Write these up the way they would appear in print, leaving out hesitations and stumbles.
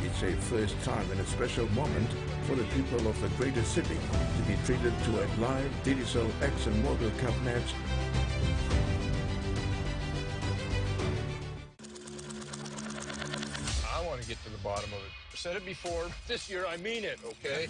It's a first time and a special moment for the people of the greater city to be treated to a live digital ExxonMobil Cup match. I want to get to the bottom of it. I said it before. This year, I mean it, okay?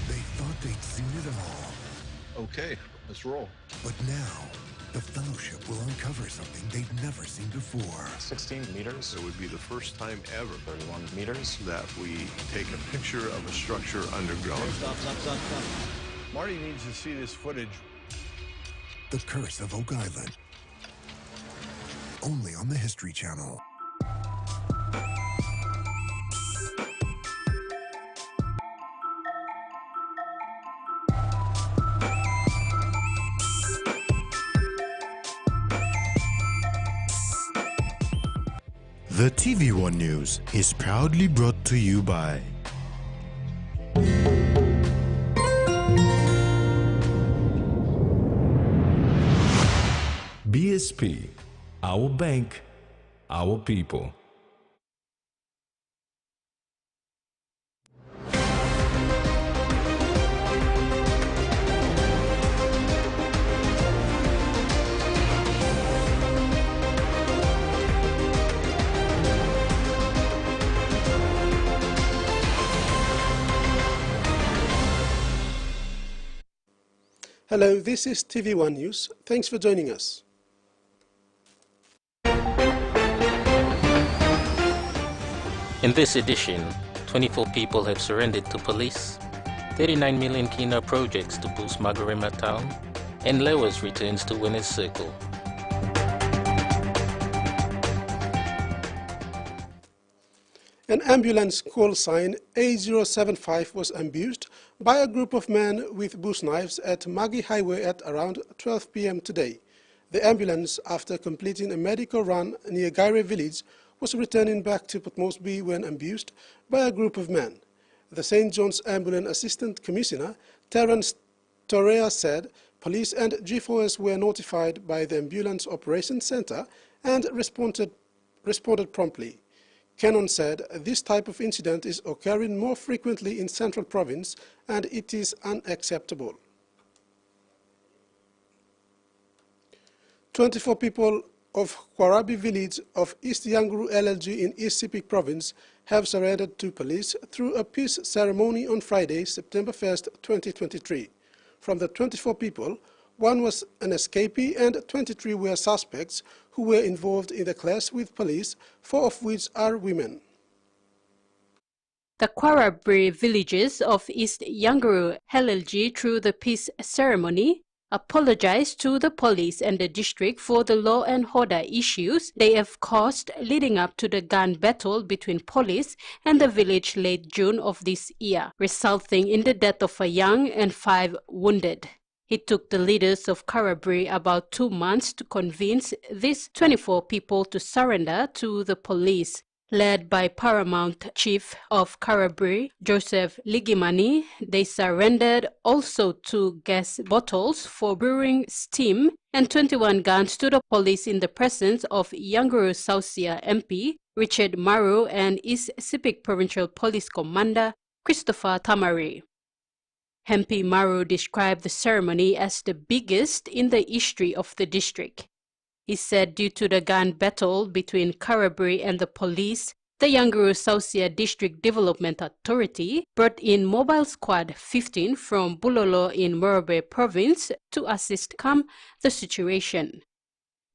They thought they'd seen it all. Okay, let's roll. But now, the Fellowship will uncover something they've never seen before. 16 meters. It would be the first time ever 31 meters. that we take a picture of a structure underground. Stop. Marty needs to see this footage. The Curse of Oak Island. Only on the History Channel. The TVWAN News is proudly brought to you by BSP, our bank, our people. Hello, this is TVWAN News. Thanks for joining us. In this edition, 24 people have surrendered to police, 39 million kina projects to boost Magarema town, and Lewis returns to winner's circle. An ambulance call sign A075 was ambushed by a group of men with bush knives at Magi Highway at around 12 p.m. today. The ambulance, after completing a medical run near Gaire village, was returning back to Port Moresby when ambushed by a group of men. The St. John's Ambulance Assistant Commissioner, Terence Torrea, said police and G4S were notified by the Ambulance Operations Centre and responded promptly. Cannon said this type of incident is occurring more frequently in Central Province and it is unacceptable. 24 people of Kwarabi village of East Yanguru LLG in East Sepik Province have surrendered to police through a peace ceremony on Friday, September 1st, 2023. From the 24 people, one was an escapee and 23 were suspects who were involved in the clash with police, 4 of which are women. The Kwarabri villages of East Yanguru LLG, through the peace ceremony, apologized to the police and the district for the law and order issues they have caused leading up to the gun battle between police and the village late June of this year, resulting in the death of a young and 5 wounded. It took the leaders of Kwarabri about 2 months to convince these 24 people to surrender to the police. Led by Paramount Chief of Kwarabri, Joseph Ligimani, they surrendered also 2 gas bottles for brewing steam and 21 guns to the police in the presence of Yanguru Sausia MP Richard Maru and East Sepik Provincial Police Commander Christopher Tamari. MP Maru described the ceremony as the biggest in the history of the district. He said due to the gun battle between Kwarabri and the police, the Yanguru Sausia District Development Authority brought in Mobile Squad 15 from Bulolo in Morobe Province to assist calm the situation.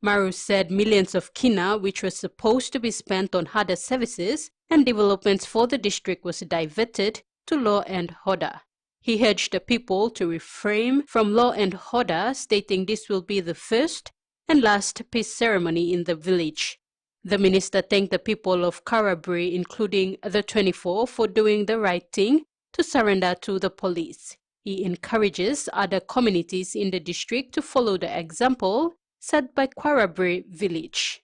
Maru said millions of kina, which was supposed to be spent on other services and developments for the district, was diverted to law and order. He urged the people to refrain from law and order, stating this will be the first and last peace ceremony in the village. The minister thanked the people of Kwarabri, including the 24, for doing the right thing to surrender to the police. He encourages other communities in the district to follow the example set by Kwarabri village.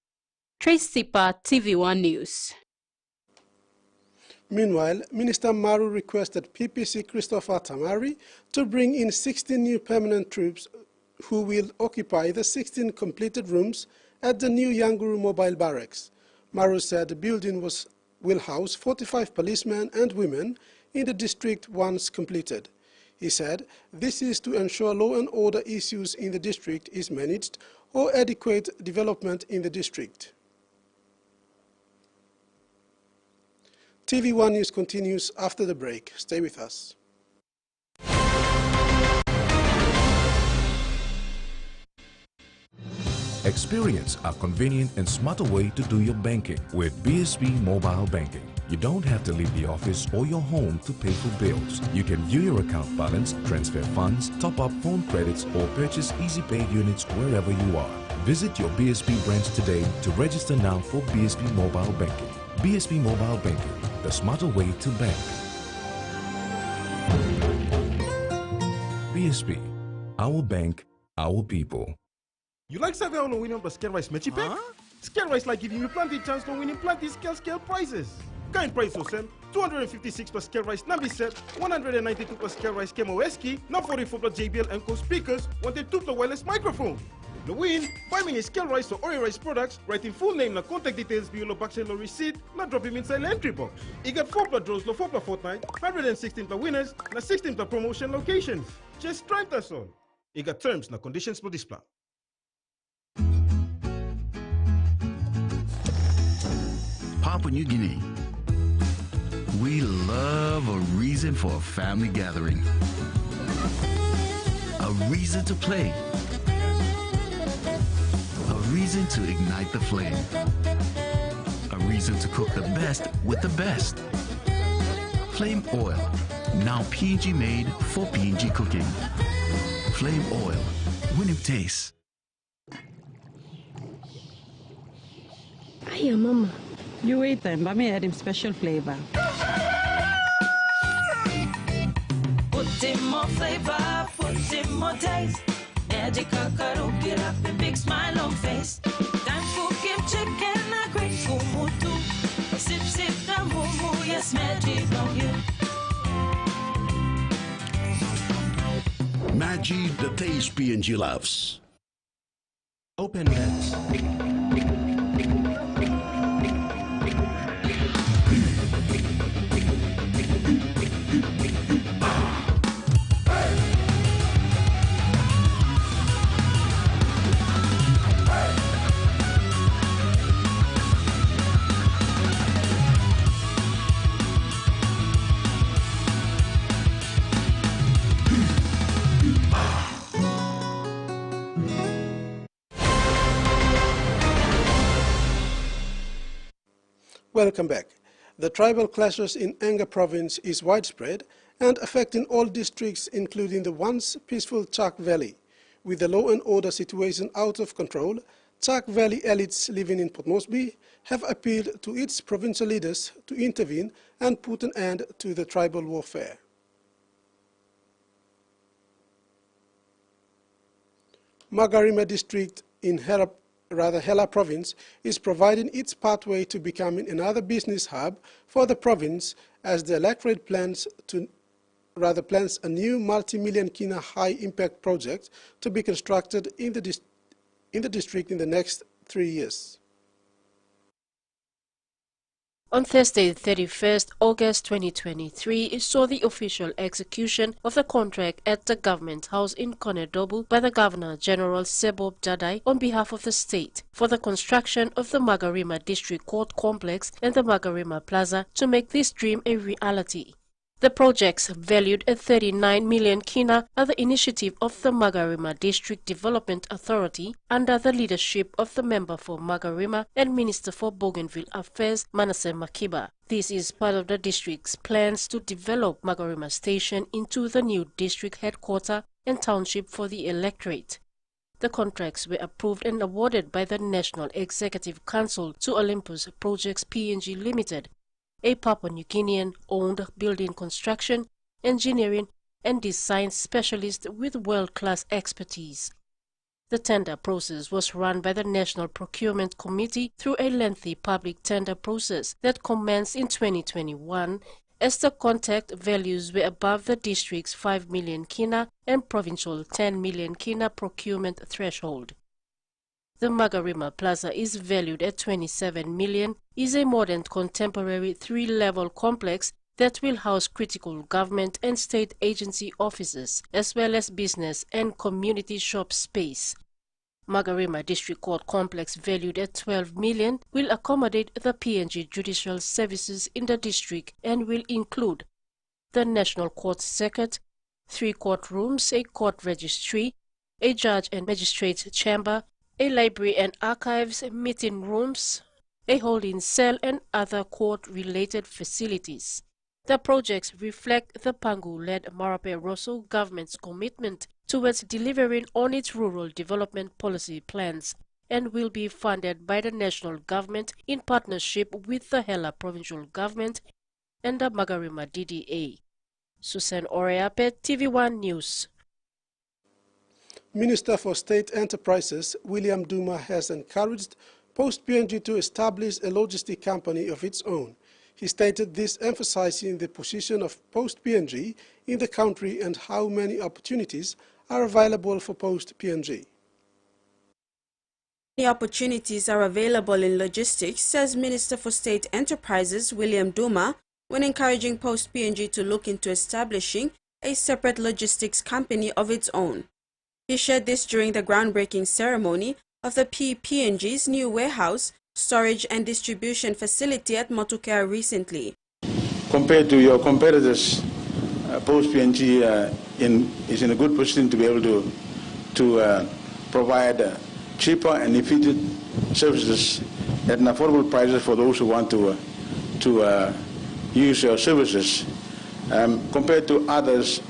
Trace Sipa, TV1 News. Meanwhile, Minister Maru requested PPC Christopher Tamari to bring in 16 new permanent troops who will occupy the 16 completed rooms at the new Yanguru Mobile Barracks. Maru said the building will house 45 policemen and women in the district once completed. He said this is to ensure law and order issues in the district is managed or adequate development in the district. TVWAN News continues after the break. Stay with us. Experience a convenient and smarter way to do your banking with BSB Mobile Banking. You don't have to leave the office or your home to pay for bills. You can view your account balance, transfer funds, top up phone credits, or purchase Easy Pay units wherever you are. Visit your BSB branch today to register now for BSB Mobile Banking. BSB Mobile Banking, the smarter way to bank. BSB, our bank, our people. You like serving on winning plus scale rice mechi pack? Scale rice like giving you plenty chance to winning plenty scale prizes. Kind price or same 256 plus scale rice Nambi set, 192 plus scale rice Kemo Eski, not 44 plus JBL and Co speakers, 102 plus wireless microphone. The win, buy mini scale rice or Ori rice products, write in full name na contact details below the box and no receipt, not drop him inside the entry box. You got 4 plus draws, 4 plus fortnight, 116 plus winners, na 16 plus promotion locations. Just try us on. You got terms na conditions for this plan. Papua New Guinea. We love a reason for a family gathering. A reason to play. A reason to ignite the flame. A reason to cook the best with the best. Flame Oil, now PNG made for PNG cooking. Flame Oil, winning taste. Hiya, Mama. You wait then, but me add him special flavor. Put in more flavor, put in more taste. Magic Kakaro, get up and big smile on face. Time for give chicken a great kumutu. Sip, sip, the moo, yes, magic on you. Magic, the taste PNG loves. Open Lens. Welcome back. The tribal clashes in Enga province is widespread and affecting all districts including the once peaceful Chak Valley. With the law and order situation out of control, Chak Valley elites living in Port Moresby have appealed to its provincial leaders to intervene and put an end to the tribal warfare. Magarima district in Hela province is providing its pathway to becoming another business hub for the province as the electorate plans a new multi-million kina high-impact project to be constructed in the district in the next 3 years. On Thursday, 31st August 2023, saw the official execution of the contract at the Government House in Konedobu by the Governor-General Sebob Dadai on behalf of the state for the construction of the Magarima District Court Complex and the Magarima Plaza to make this dream a reality. The projects, valued at 39 million kina, are the initiative of the Magarima District Development Authority under the leadership of the Member for Magarima and Minister for Bougainville Affairs, Manasseh Makiba. This is part of the district's plans to develop Magarima Station into the new district headquarters and township for the electorate. The contracts were approved and awarded by the National Executive Council to Olympus Projects PNG Limited, a Papua New Guinean-owned building construction, engineering and design specialist with world-class expertise. The tender process was run by the National Procurement Committee through a lengthy public tender process that commenced in 2021 as the contract values were above the district's 5 million kina and provincial 10 million kina procurement threshold. The Magarima Plaza is valued at 27 million, is a modern contemporary three-level complex that will house critical government and state agency offices, as well as business and community shop space. Magarima District Court Complex, valued at 12 million, will accommodate the PNG judicial services in the district and will include the National Court Circuit, 3 courtrooms, a court registry, a judge and magistrate chamber, a library and archives, meeting rooms, a holding cell, and other court-related facilities. The projects reflect the Pangu-led Marape Rosso government's commitment towards delivering on its rural development policy plans and will be funded by the national government in partnership with the Hela provincial government and the Magarima DDA. Susan Oreape, TV1 News. Minister for State Enterprises William Duma has encouraged Post PNG to establish a logistic company of its own. He stated this emphasizing the position of Post PNG in the country and how many opportunities are available for Post PNG. The opportunities are available in logistics, says Minister for State Enterprises William Duma, when encouraging Post PNG to look into establishing a separate logistics company of its own. He shared this during the groundbreaking ceremony of the PNG's new warehouse, storage and distribution facility at Motukea recently. Compared to your competitors, Post PNG is in a good position to be able to provide cheaper and efficient services at an affordable prices for those who want to use your services. Compared to others,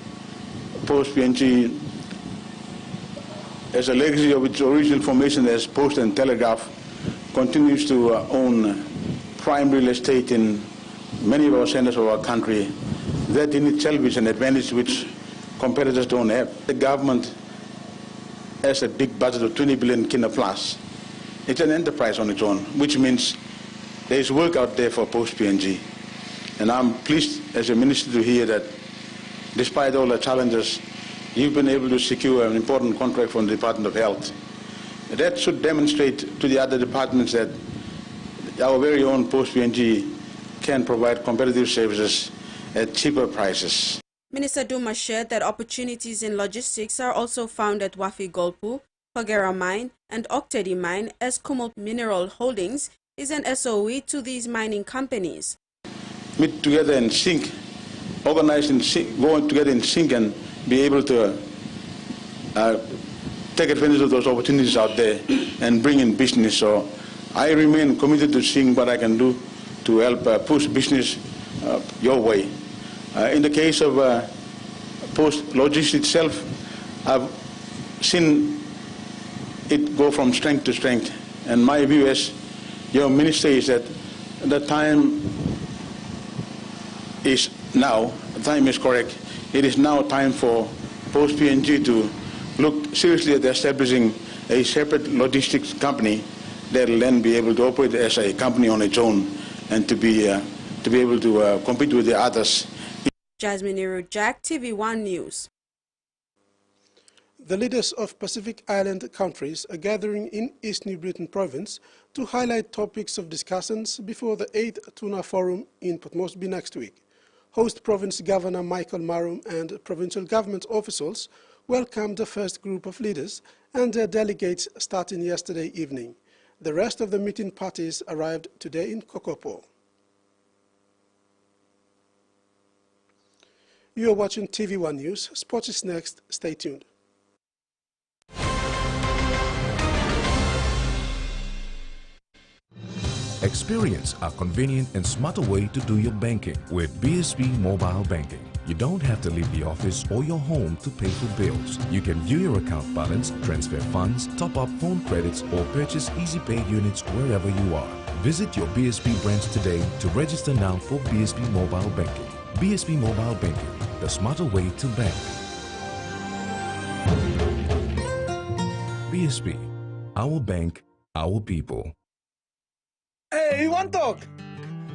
Post PNG, as a legacy of its original formation as Post and Telegraph, continues to own prime real estate in many of our centers of our country. That in itself is an advantage which competitors don't have. The government has a big budget of 20 billion kina plus. It's an enterprise on its own, which means there is work out there for Post PNG. And I'm pleased as a minister to hear that despite all the challenges, you've been able to secure an important contract from the Department of Health. That should demonstrate to the other departments that our very own Post PNG can provide competitive services at cheaper prices. Minister Duma shared that opportunities in logistics are also found at Wafi Golpu, Hogera Mine, and Oktedi Mine, as Kumul Mineral Holdings is an SOE to these mining companies. Meet together and sync, organize and sync, go together in sync and be able to take advantage of those opportunities out there and bring in business. So I remain committed to seeing what I can do to help push business your way. In the case of Post Logistics itself, I've seen it go from strength to strength. And my view as your minister is that the time is now, the time is correct. It is now time for Post PNG to look seriously at establishing a separate logistics company that will then be able to operate as a company on its own and to be able to compete with the others. Jasmine Nero Jack, TV1 News. The leaders of Pacific Island countries are gathering in East New Britain province to highlight topics of discussions before the 8th Tuna Forum in Port Moresby next week. Host Province Governor Michael Marum and provincial government officials welcomed the first group of leaders and their delegates starting yesterday evening. The rest of the meeting parties arrived today in Kokopo. You are watching TV1 News. Sports is next. Stay tuned. Experience a convenient and smarter way to do your banking with BSB Mobile Banking. You don't have to leave the office or your home to pay for bills. You can view your account balance, transfer funds, top up phone credits, or purchase Easy Pay units wherever you are. Visit your BSB branch today to register now for BSB Mobile Banking. BSB Mobile Banking, the smarter way to bank. BSB, our bank, our people. Hey, you want to talk?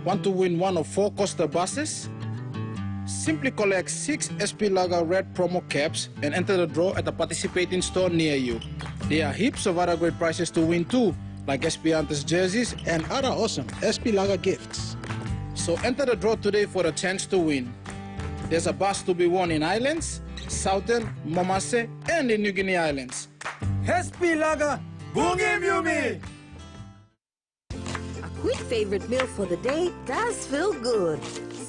Want to win one of 4 Costa buses? Simply collect 6 SP Lager Red promo caps and enter the draw at a participating store near you. There are heaps of other great prizes to win too, like SP Hunters jerseys and other awesome SP Lager gifts. So enter the draw today for a chance to win. There's a bus to be won in Islands, Southern, Momase, and the New Guinea Islands. SP Lager, Bungi Mumi! A quick favorite meal for the day does feel good.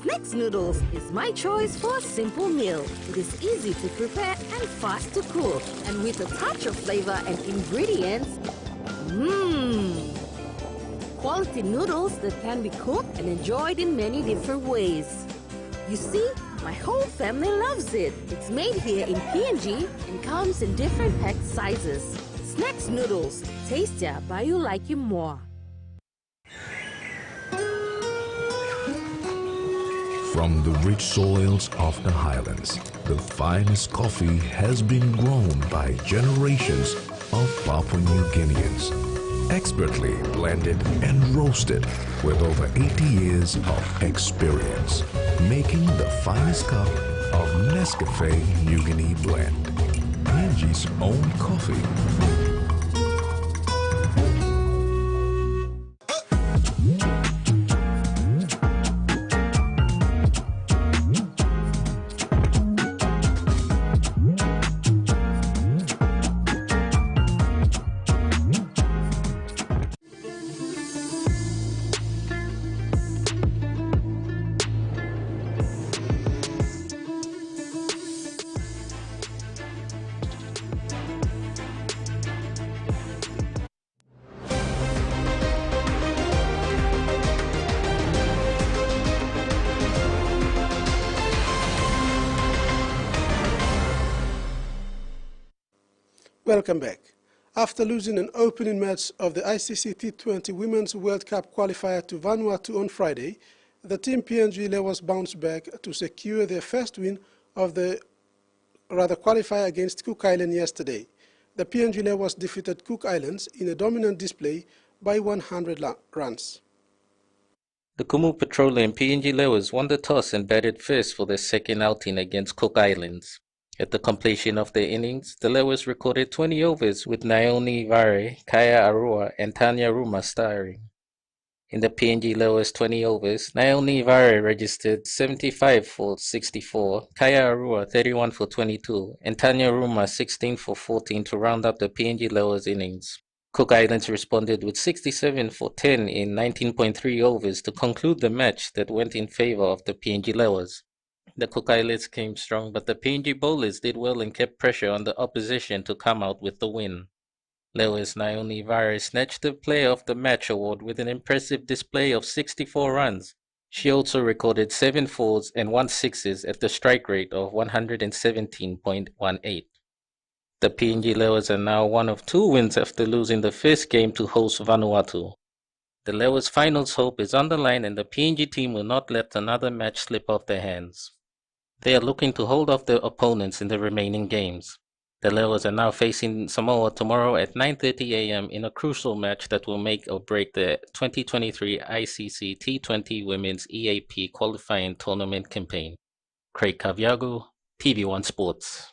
Snacks noodles is my choice for a simple meal. It is easy to prepare and fast to cook. And with a touch of flavor and ingredients, quality noodles that can be cooked and enjoyed in many different ways. You see, my whole family loves it. It's made here in PNG and comes in different pack sizes. Snacks noodles, tastier but you like it more. From the rich soils of the highlands, the finest coffee has been grown by generations of Papua New Guineans. Expertly blended and roasted with over 80 years of experience, making the finest cup of Nescafe New Guinea blend, PNG's own coffee. Welcome back. After losing an opening match of the ICC T20 Women's World Cup qualifier to Vanuatu on Friday, the Team PNG Leopards bounced back to secure their first win of the qualifier against Cook Island yesterday. The PNG Leopards defeated Cook Islands in a dominant display by 100 runs. The Kumu Petroleum PNG Leopards won the toss and batted first for their second outing against Cook Islands. At the completion of their innings, the Leopards recorded 20 overs with Naomi Vare, Kaya Arua, and Tanya Ruma starring. In the PNG Leopards 20 overs, Naomi Vare registered 75 for 64, Kaya Arua 31 for 22, and Tanya Ruma 16 for 14 to round up the PNG Leopards innings. Cook Islands responded with 67 for 10 in 19.3 overs to conclude the match that went in favor of the PNG Leopards. The Cook Islands came strong, but the PNG bowlers did well and kept pressure on the opposition to come out with the win. Leopards Naomi Vare snatched the Player of the Match award with an impressive display of 64 runs. She also recorded 7 fours and 1 sixes at the strike rate of 117.18. The PNG Leopards are now one of 2 wins after losing the first game to host Vanuatu. The Leopards' finals hope is on the line and the PNG team will not let another match slip off their hands. They are looking to hold off their opponents in the remaining games. The Leopards are now facing Samoa tomorrow at 9:30 a.m. in a crucial match that will make or break the 2023 ICC T20 Women's EAP qualifying tournament campaign. Craig Kaviagu, TV1 Sports.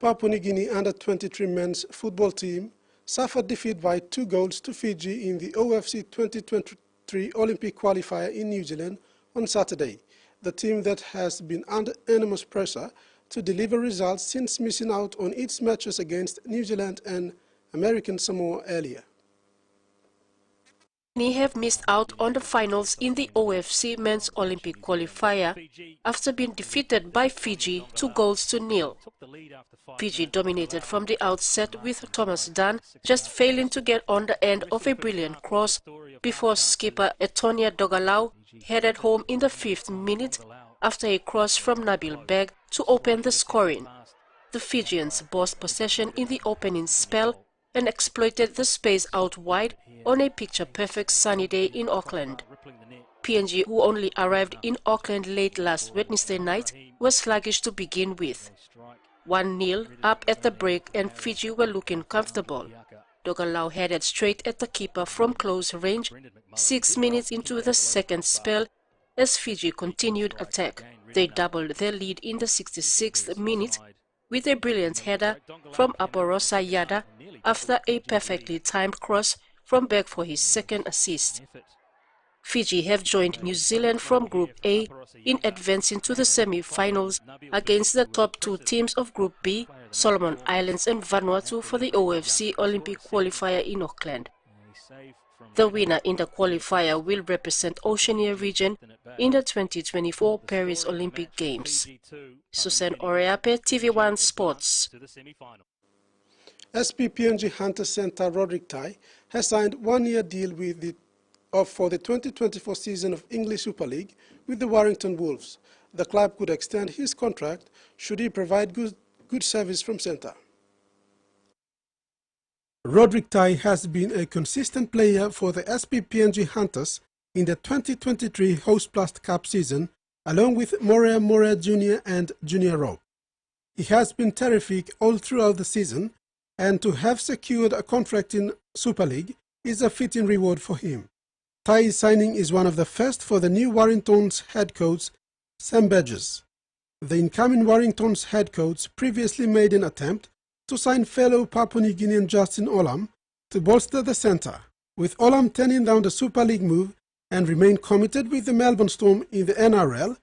Papua New Guinea under-23 men's football team suffered defeat by 2 goals to Fiji in the OFC 2023 Olympic qualifier in New Zealand on Saturday. The team that has been under enormous pressure to deliver results since missing out on its matches against New Zealand and American Samoa earlier. They have missed out on the finals in the OFC Men's Olympic qualifier after being defeated by Fiji 2-0. Fiji dominated from the outset with Thomas Dunn just failing to get on the end of a brilliant cross before skipper Etonia Dogalau headed home in the 5th minute after a cross from Nabil Beg to open the scoring. The Fijians bossed possession in the opening spell and exploited the space out wide on a picture-perfect sunny day in Auckland. PNG, who only arrived in Auckland late last Wednesday night, was sluggish to begin with. 1-0 up at the break and Fiji were looking comfortable. Dogalau headed straight at the keeper from close range. 6 minutes into the second spell, as Fiji continued attack. They doubled their lead in the 66th minute with a brilliant header from Aporosa Yada after a perfectly timed cross from back for his second assist. Fiji have joined New Zealand from Group A in advancing to the semi-finals against the top two teams of Group B, Solomon Islands and Vanuatu, for the OFC Olympic qualifier in Auckland. The winner in the qualifier will represent Oceania region in the 2024 Paris Olympic Games. Susan Oreape, TV1 Sports. SP PNG Hunter Center Roderick Tai has signed one-year deal with for the 2024 season of English Super League with the Warrington Wolves. The club could extend his contract should he provide good service from centre. Roderick Tai has been a consistent player for the SP PNG Hunters in the 2023 Hostplus Cup season, along with Morea Jr. and Junior Rowe. He has been terrific all throughout the season, and to have secured a contract in Super League is a fitting reward for him. Tai's signing is one of the first for the new Warrington's head coach, Sam Burgess. The incoming Warrington's head coach previously made an attempt to sign fellow Papua New Guinean Justin Olam to bolster the centre, with Olam turning down the Super League move and remain committed with the Melbourne Storm in the NRL.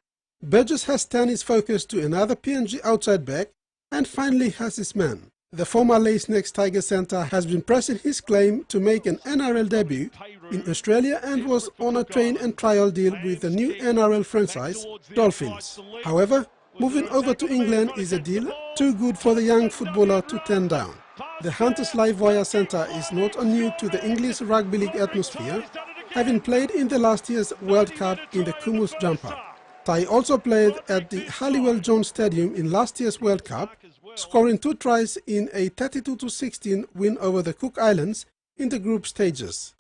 Burgess has turned his focus to another PNG outside back and finally has his man. The former Lace Next Tiger centre has been pressing his claim to make an NRL debut in Australia and was on a train and trial deal with the new NRL franchise, Dolphins. However, moving over to England is a deal too good for the young footballer to turn down. The Hunters Live Wire Centre is not new to the English Rugby League atmosphere, having played in the last year's World Cup in the Kumus jumper. Tai also played at the Halliwell Jones Stadium in last year's World Cup, scoring 2 tries in a 32-16 win over the Cook Islands in the group stages.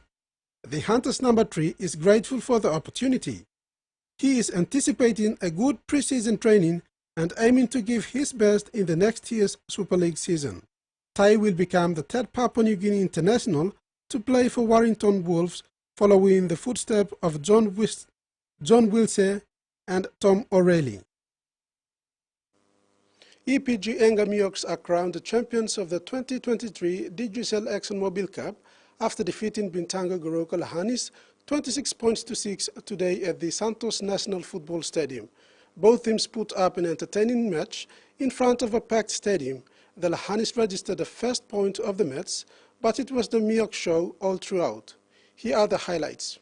The Hunters number 3 is grateful for the opportunity. He is anticipating a good pre-season training and aiming to give his best in the next year's Super League season. Tai will become the third Papua New Guinea international to play for Warrington Wolves, following the footsteps of John Wilsey and Tom O'Reilly. EPG Enga Miox are crowned the champions of the 2023 Digicel ExxonMobil Cup after defeating Bintanga Goroka Lahanis 26 points to 6 today at the Santos National Football Stadium. Both teams put up an entertaining match in front of a packed stadium. The Lahanis registered the first point of the match, but it was the Miox show all throughout. Here are the highlights.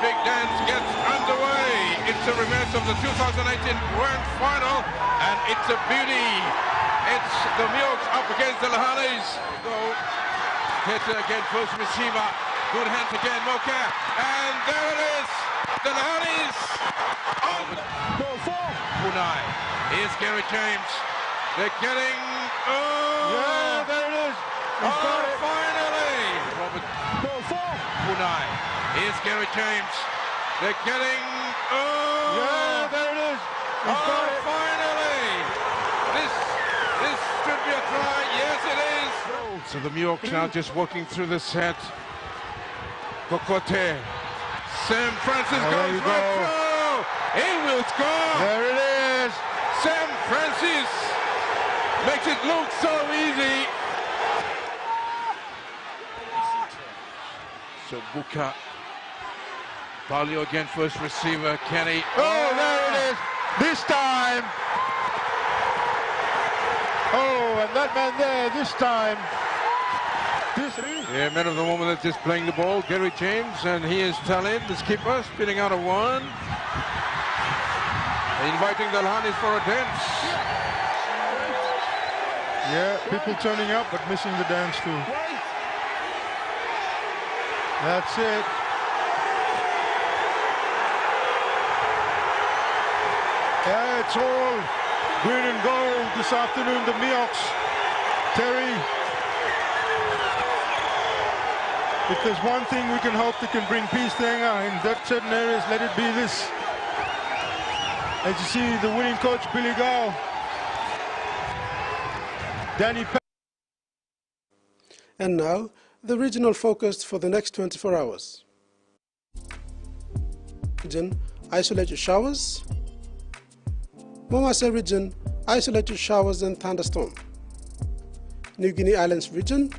Big dance gets underway. It's a rematch of the 2019 Grand Final, and it's a beauty. It's the Miox up against the Lahanis. Go hit again, first receiver. Good hands again, Moka, and there it is. The Lahanis on goal for Punai. Here's Gary James. They're getting. Oh, yeah, there it is. Finally. Robert goal for Punai. Here's Gary James. They're getting. Oh! Yeah, there it is. Finally! This should be a try. Yes, it is. So the Miox now just working through the set. Kokote. Sam Francis goes right through. He will score. There it is. Sam Francis makes it look so easy. So Buka. Palio again, first receiver, Kenny. Oh, there it is, this time. Oh, and that man there, this time. Yeah, man of the moment that's just playing the ball, Gary James, and he is Talib, the skipper, spitting out a 1. Inviting the Lahanis for a dance. Yeah, people turning up, but missing the dance too. That's it. Yeah, it's all green and gold this afternoon, the Miox. Terry, if there's one thing we can hope that can bring peace there in that certain areas, let it be this. As you see, the winning coach, Billy Gao, Danny. And now, the regional focus for the next 24 hours. Region, isolated showers. Momasa region, isolated showers and thunderstorm. New Guinea Islands region,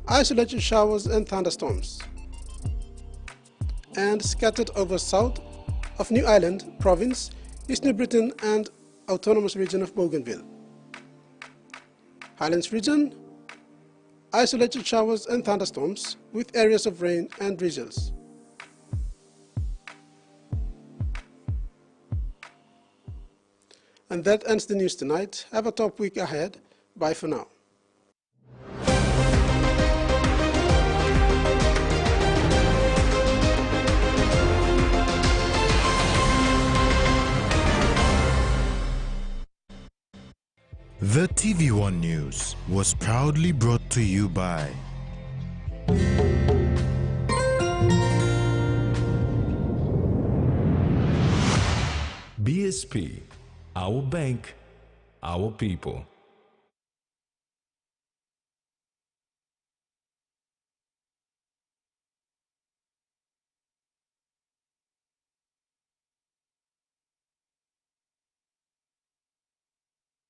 isolated showers and thunderstorms. And scattered over south of New Ireland province, East New Britain and autonomous region of Bougainville. Highlands region, isolated showers and thunderstorms with areas of rain and drizzles. And that ends the news tonight. Have a top week ahead. Bye for now. The TVWAN News was proudly brought to you by BSP, our bank, our people.